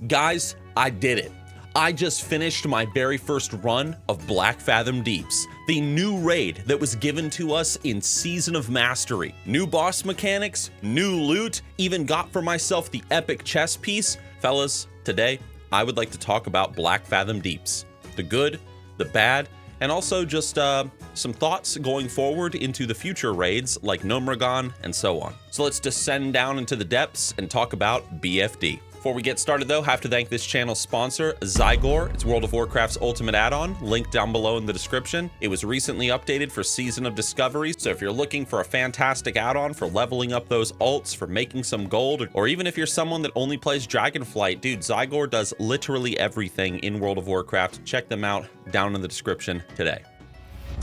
Guys, I did it. I just finished my very first run of Blackfathom Deeps, the new raid that was given to us in Season of Mastery. New boss mechanics, new loot, even got for myself the epic chess piece. Fellas, today I would like to talk about Blackfathom Deeps, the good, the bad, and also just some thoughts going forward into the future raids like Nomragon and so on. So let's descend down into the depths and talk about BFD. Before we get started though, have to thank this channel's sponsor, Zygor. It's World of Warcraft's ultimate add-on, linked down below in the description. It was recently updated for Season of Discovery, so if you're looking for a fantastic add-on for leveling up those ults, for making some gold, or even if you're someone that only plays Dragonflight, dude, Zygor does literally everything in World of Warcraft. Check them out down in the description today.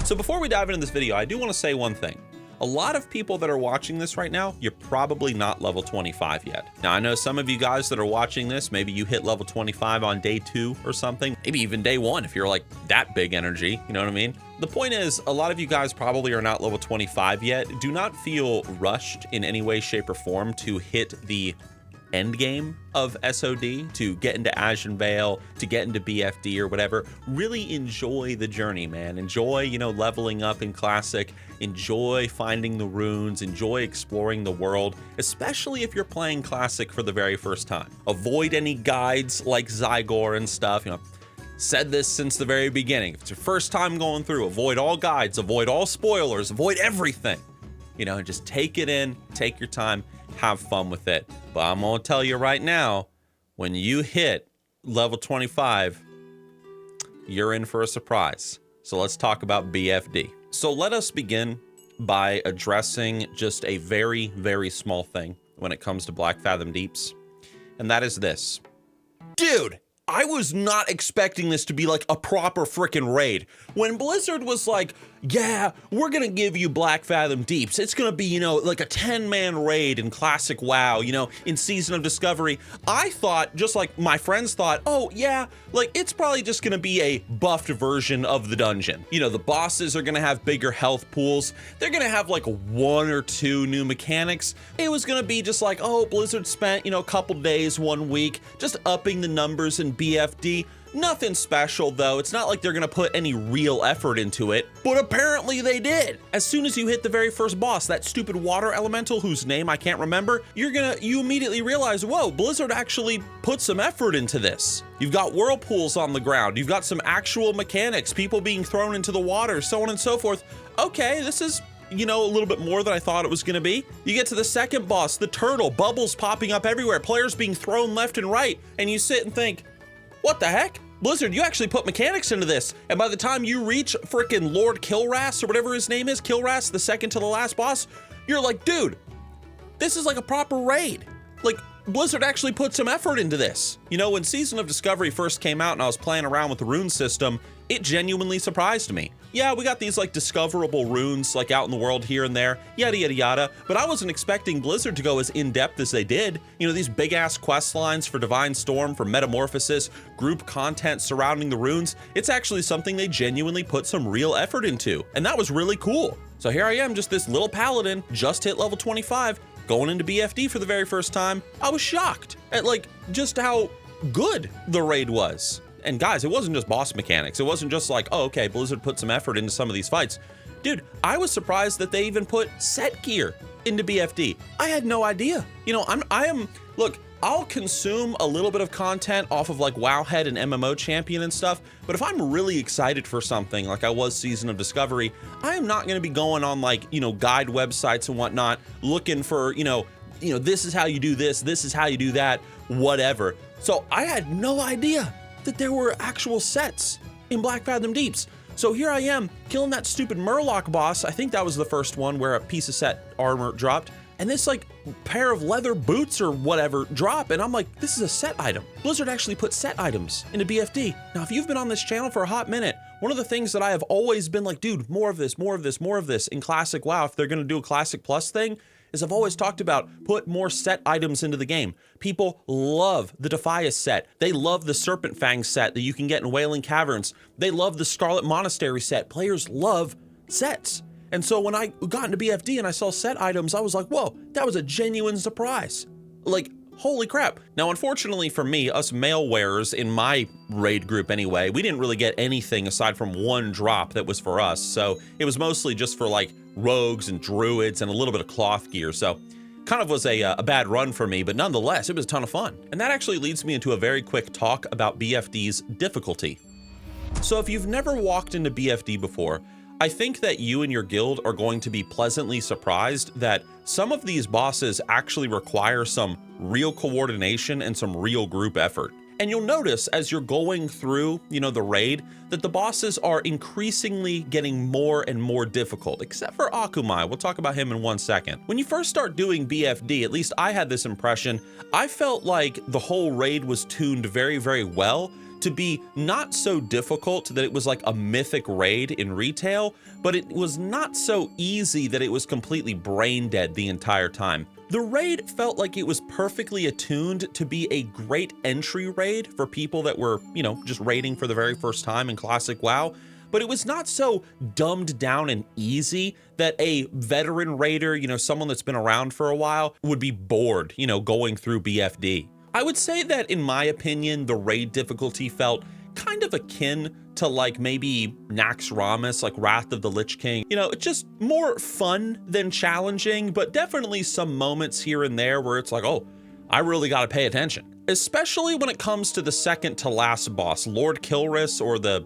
So before we dive into this video, I do want to say one thing. A lot of people that are watching this right now, you're probably not level 25 yet. Now, I know some of you guys that are watching this, maybe you hit level 25 on day 2 or something, maybe even day 1 if you're like that big energy, you know what I mean? The point is, a lot of you guys probably are not level 25 yet. Do not feel rushed in any way, shape, or form to hit the end game of SOD, to get into Ashenvale, to get into BFD or whatever. Really enjoy the journey, man. Enjoy, leveling up in Classic. Enjoy finding the runes. Enjoy exploring the world, especially if you're playing Classic for the very first time. Avoid any guides like Zygor and stuff. Said this since the very beginning. If it's your first time going through, avoid all guides, avoid all spoilers, avoid everything. And just take it in, take your time, have fun with it. But I'm gonna tell you right now, when you hit level 25, you're in for a surprise. So let's talk about BFD. So let us begin by addressing just a very, very small thing when it comes to Blackfathom Deeps, and that is this. Dude, I was not expecting this to be like a proper freaking raid. When Blizzard was like, yeah, we're gonna give you Blackfathom Deeps. It's gonna be, like a 10-man raid in Classic WoW, in Season of Discovery. I thought, just like my friends thought, oh yeah, like it's probably just gonna be a buffed version of the dungeon. The bosses are gonna have bigger health pools. They're gonna have like 1 or 2 new mechanics. It was gonna be just like, oh, Blizzard spent, a couple days, 1 week, just upping the numbers in BFD. Nothing special though. It's not like they're gonna put any real effort into it, but apparently they did. As soon as you hit the very first boss, that stupid water elemental whose name I can't remember, you immediately realize, whoa, Blizzard actually put some effort into this. You've got whirlpools on the ground. You've got some actual mechanics, people being thrown into the water, so on and so forth. Okay, this is a little bit more than I thought it was gonna be. You get to the second boss, the turtle, bubbles popping up everywhere, players being thrown left and right, and you sit and think, what the heck? Blizzard, you actually put mechanics into this. And by the time you reach frickin' Lord Kilras or whatever his name is, Kilras, the second to the last boss, you're like, dude, this is like a proper raid. Like, Blizzard actually put some effort into this. When Season of Discovery first came out and I was playing around with the rune system, it genuinely surprised me. Yeah, we got these like discoverable runes like out in the world here and there, yada yada yada, but I wasn't expecting Blizzard to go as in-depth as they did. These big ass quest lines for Divine Storm, for Metamorphosis, group content surrounding the runes. It's actually something they genuinely put some real effort into, and that was really cool. So here I am, just this little paladin, just hit level 25, going into BFD for the very first time. I was shocked at just how good the raid was. And guys, it wasn't just boss mechanics. It wasn't just like, oh, okay, Blizzard put some effort into some of these fights. Dude, I was surprised that they even put set gear into BFD. I had no idea. Look, I'll consume a little bit of content off of like Wowhead and MMO Champion and stuff, but if I'm really excited for something like I was Season of Discovery, I am not gonna be going on like, guide websites and whatnot, looking for, this is how you do this is how you do that, whatever. So I had no idea that there were actual sets in Blackfathom Deeps. So here I am, killing that stupid Murloc boss. I think that was the first one where a piece of set armor dropped, and this like pair of leather boots or whatever drop, and I'm like, this is a set item. Blizzard actually put set items into BFD. Now, if you've been on this channel for a hot minute, one of the things that I have always been like, dude, more of this, more of this, more of this in Classic WoW, if they're gonna do a Classic Plus thing, is I've always talked about put more set items into the game. People love the Defias set. They love the Serpent Fang set that you can get in Wailing Caverns. They love the Scarlet Monastery set. Players love sets. And so when I got into BFD and I saw set items, I was like, whoa, that was a genuine surprise. Like, Holy crap. Now, unfortunately for me, us mail wearers in my raid group anyway, we didn't really get anything aside from one drop that was for us. So it was mostly just for like rogues and druids and a little bit of cloth gear. So kind of was a bad run for me, but nonetheless, it was a ton of fun. And that actually leads me into a very quick talk about BFD's difficulty. So if you've never walked into BFD before, I think that you and your guild are going to be pleasantly surprised that some of these bosses actually require some real coordination and some real group effort. And you'll notice as you're going through, the raid, that the bosses are increasingly getting more and more difficult, except for Akumai. We'll talk about him in 1 second. When you first start doing BFD, at least I had this impression, I felt like the whole raid was tuned very, very well to be not so difficult that it was like a mythic raid in retail, but it was not so easy that it was completely brain dead the entire time. The raid felt like it was perfectly attuned to be a great entry raid for people that were, just raiding for the very first time in Classic WoW, but it was not so dumbed down and easy that a veteran raider, someone that's been around for a while, would be bored, going through BFD. I would say that, in my opinion, the raid difficulty felt kind of akin to like maybe Naxxramas, like Wrath of the Lich King. It's just more fun than challenging, but definitely some moments here and there where it's like, oh, I really got to pay attention. Especially when it comes to the second to last boss, Lord Kilris, or the,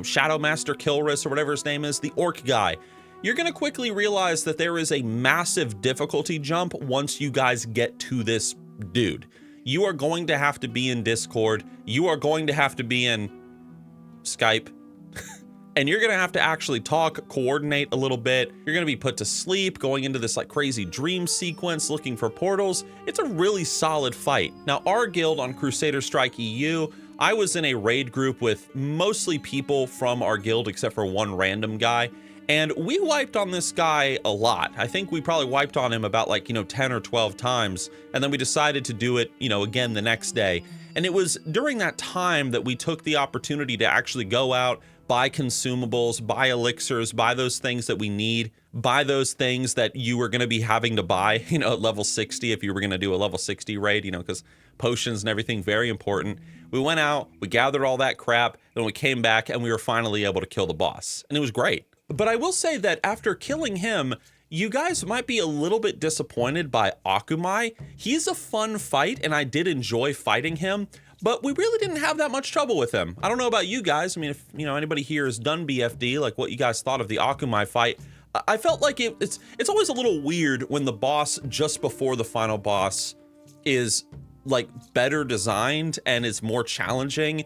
Shadow Master Kilris, or whatever his name is, the orc guy. You're going to quickly realize that there is a massive difficulty jump once you guys get to this dude. You are going to have to be in Discord. You are going to have to be in Skype. And you're going to have to actually talk, coordinate a little bit. You're going to be put to sleep, going into this like crazy dream sequence, looking for portals. It's a really solid fight. Now, our guild on Crusader Strike EU, I was in a raid group with mostly people from our guild except for one random guy. And we wiped on this guy a lot. I think we probably wiped on him about 10 or 12 times. And then we decided to do it, again the next day. And it was during that time that we took the opportunity to actually go out, buy consumables, buy elixirs, buy those things that we need, buy those things that you were going to be having to buy, at level 60 if you were going to do a level 60 raid, because potions and everything, very important. We went out, we gathered all that crap, then we came back and we were finally able to kill the boss. And it was great. But I will say that after killing him, you guys might be a little bit disappointed by Akumai. He's a fun fight, and I did enjoy fighting him, but we really didn't have that much trouble with him. I don't know about you guys. I mean, if anybody here has done BFD, like what you guys thought of the Akumai fight, I felt like it's always a little weird when the boss just before the final boss is like better designed and is more challenging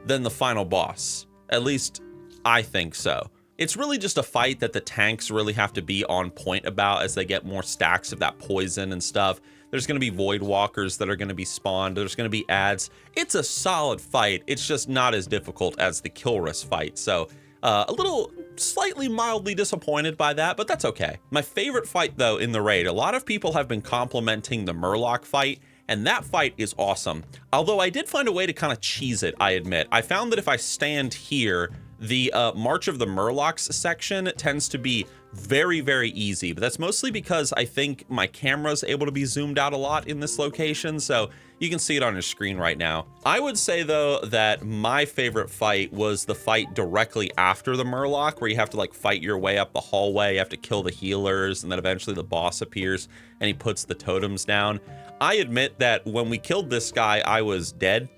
than the final boss. At least I think so. It's really just a fight that the tanks really have to be on point about as they get more stacks of that poison and stuff. There's going to be void walkers that are going to be spawned. There's going to be ads. It's a solid fight. It's just not as difficult as the Kilris fight. So a little slightly mildly disappointed by that, but that's okay. My favorite fight though in the raid, a lot of people have been complimenting the Murloc fight, and that fight is awesome. Although I did find a way to kind of cheese it, I admit. I found that if I stand here, the March of the Murlocs section tends to be very, very easy, but that's mostly because I think my camera's able to be zoomed out a lot in this location, so you can see it on your screen right now. I would say though that my favorite fight was the fight directly after the Murloc, where you have to like fight your way up the hallway, you have to kill the healers, and then eventually the boss appears and he puts the totems down. I admit that when we killed this guy, I was dead.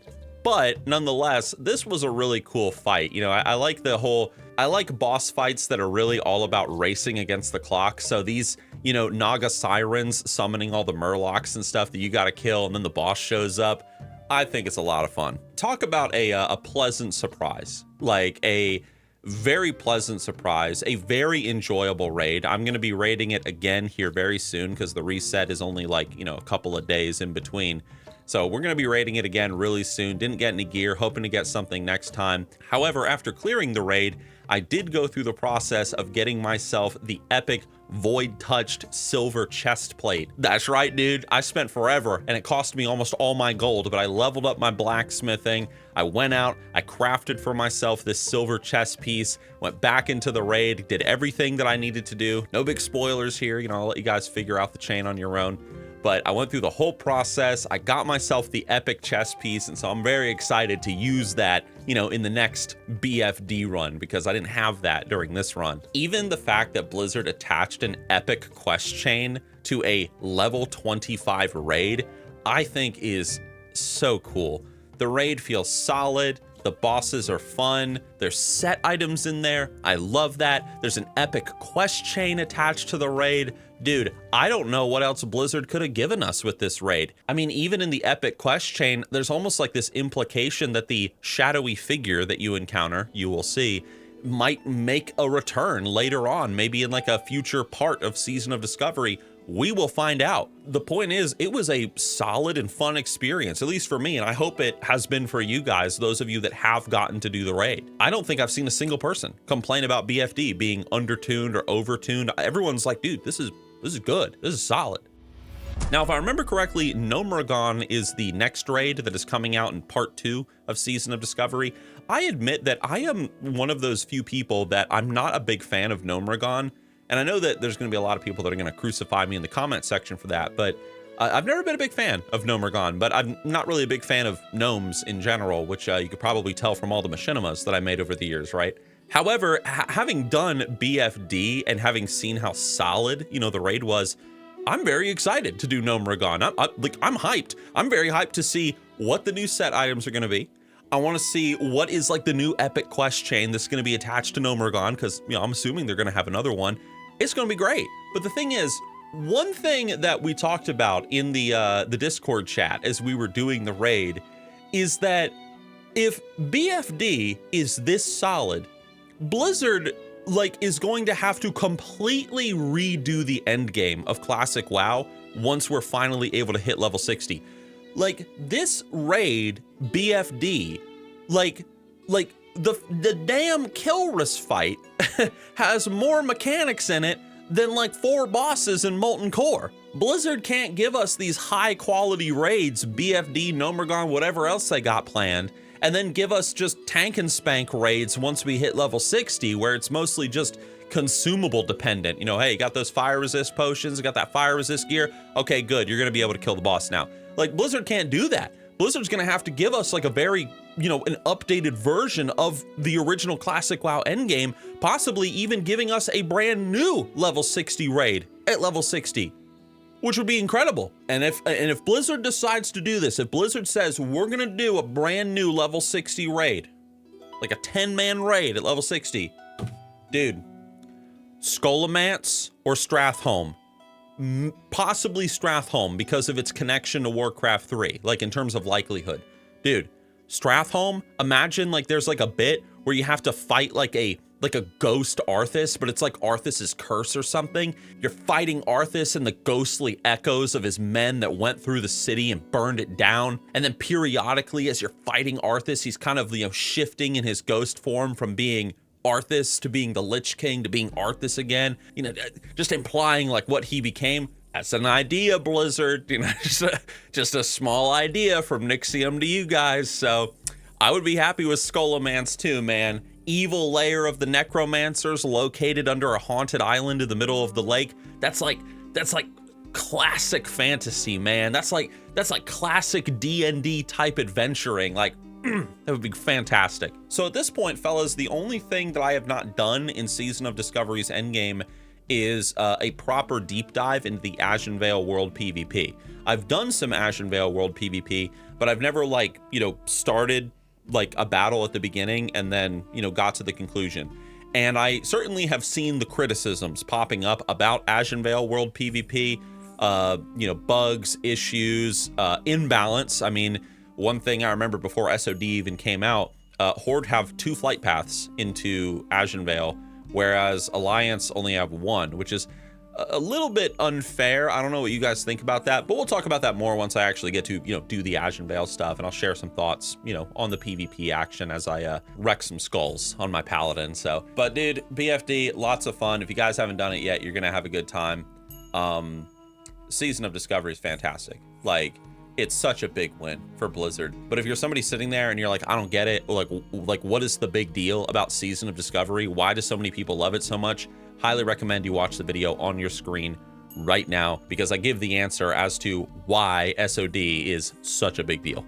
But nonetheless, this was a really cool fight. I like boss fights that are really all about racing against the clock. So these, Naga Sirens summoning all the Murlocs and stuff that you got to kill, and then the boss shows up. I think it's a lot of fun. Talk about a pleasant surprise, like a very pleasant surprise, a very enjoyable raid. I'm going to be raiding it again here very soon because the reset is only a couple of days in between. So we're going to be raiding it again really soon. Didn't get any gear, hoping to get something next time. However, after clearing the raid, I did go through the process of getting myself the epic void-touched silver chest plate. That's right, dude. I spent forever, and it cost me almost all my gold, but I leveled up my blacksmithing. I went out, I crafted for myself this silver chest piece, went back into the raid, did everything that I needed to do. No big spoilers here. I'll let you guys figure out the chain on your own. but I went through the whole process. I got myself the epic chess piece, and so I'm very excited to use that, you know, in the next BFD run, because I didn't have that during this run. Even the fact that Blizzard attached an epic quest chain to a level 25 raid, I think is so cool. The raid feels solid. The bosses are fun. There's set items in there. I love that. There's an epic quest chain attached to the raid. Dude, I don't know what else Blizzard could have given us with this raid. I mean, even in the epic quest chain, there's almost like this implication that the shadowy figure that you encounter, you will see, might make a return later on, maybe in like a future part of Season of Discovery. We will find out. The point is, it was a solid and fun experience, at least for me, and I hope it has been for you guys, those of you that have gotten to do the raid. I don't think I've seen a single person complain about BFD being undertuned or overtuned. Everyone's like, dude, this is good. This is solid. Now, if I remember correctly, Gnomeregan is the next raid that is coming out in part 2 of Season of Discovery. I admit that I am one of those few people that I'm not a big fan of Gnomeregan. And I know that there's going to be a lot of people that are going to crucify me in the comment section for that, but I've never been a big fan of Gnomeregan, but I'm not really a big fan of gnomes in general, which you could probably tell from all the machinimas that I made over the years, right? However, having done BFD and having seen how solid, you know, the raid was, I'm very excited to do Gnomeregan. I'm hyped. I'm very hyped to see what the new set items are going to be. I want to see what is like the new epic quest chain that's going to be attached to Gnomeregan, because, you know, I'm assuming they're going to have another one. It's going to be great. But the thing is, one thing that we talked about in the Discord chat as we were doing the raid is that if BFD is this solid, Blizzard is going to have to completely redo the end game of Classic WoW once we're finally able to hit level 60. Like, this raid BFD, the damn Kilris fight has more mechanics in it than like 4 bosses in Molten Core. Blizzard can't give us these high quality raids, BFD, Gnomeregan, whatever else they got planned, and then give us just tank and spank raids once we hit level 60, where it's mostly just consumable dependent. You know, hey, you got those fire resist potions, you got that fire resist gear. Okay, good. You're going to be able to kill the boss now. Like, Blizzard can't do that. Blizzard's going to have to give us like a very, you know, an updated version of the original Classic WoW endgame, possibly even giving us a brand new level 60 raid at level 60, which would be incredible. And if Blizzard decides to do this, if Blizzard says we're going to do a brand new level 60 raid, like a 10-man raid at level 60, dude, Scholomance or Stratholme? Possibly Stratholme because of its connection to Warcraft 3, like in terms of likelihood. Dude, Stratholme, imagine like there's like a bit where you have to fight like a ghost Arthas, but it's like Arthas's curse or something. You're fighting Arthas and the ghostly echoes of his men that went through the city and burned it down. And then periodically as you're fighting Arthas, he's kind of, you know, shifting in his ghost form from being Arthas to being the Lich King to being Arthas again, you know, just implying like what he became. That's an idea, Blizzard, you know, just a small idea from Nixxiom to you guys. So I would be happy with Scholomance too, man. Evil lair of the necromancers located under a haunted island in the middle of the lake. That's like classic fantasy, man. That's like classic D&D type adventuring. Like, that would be fantastic. So at this point, fellas, the only thing that I have not done in Season of Discovery's endgame is a proper deep dive into the Ashenvale World PvP. I've done some Ashenvale World PvP, but I've never started like a battle at the beginning and then, you know, got to the conclusion. And I certainly have seen the criticisms popping up about Ashenvale World PvP, you know, bugs, issues, imbalance. I mean, one thing I remember before SOD even came out, Horde have 2 flight paths into Ashenvale, whereas Alliance only have 1, which is a little bit unfair. I don't know what you guys think about that, but we'll talk about that more once I actually get to, you know, do the Ashenvale stuff, and I'll share some thoughts, you know, on the PvP action as I wreck some skulls on my Paladin. So, but dude, BFD, lots of fun. If you guys haven't done it yet, you're gonna have a good time. Season of Discovery is fantastic. Like, it's such a big win for Blizzard. But if you're somebody sitting there and you're like, I don't get it, or like what is the big deal about Season of Discovery? Why do so many people love it so much? Highly recommend you watch the video on your screen right now because I give the answer as to why SOD is such a big deal.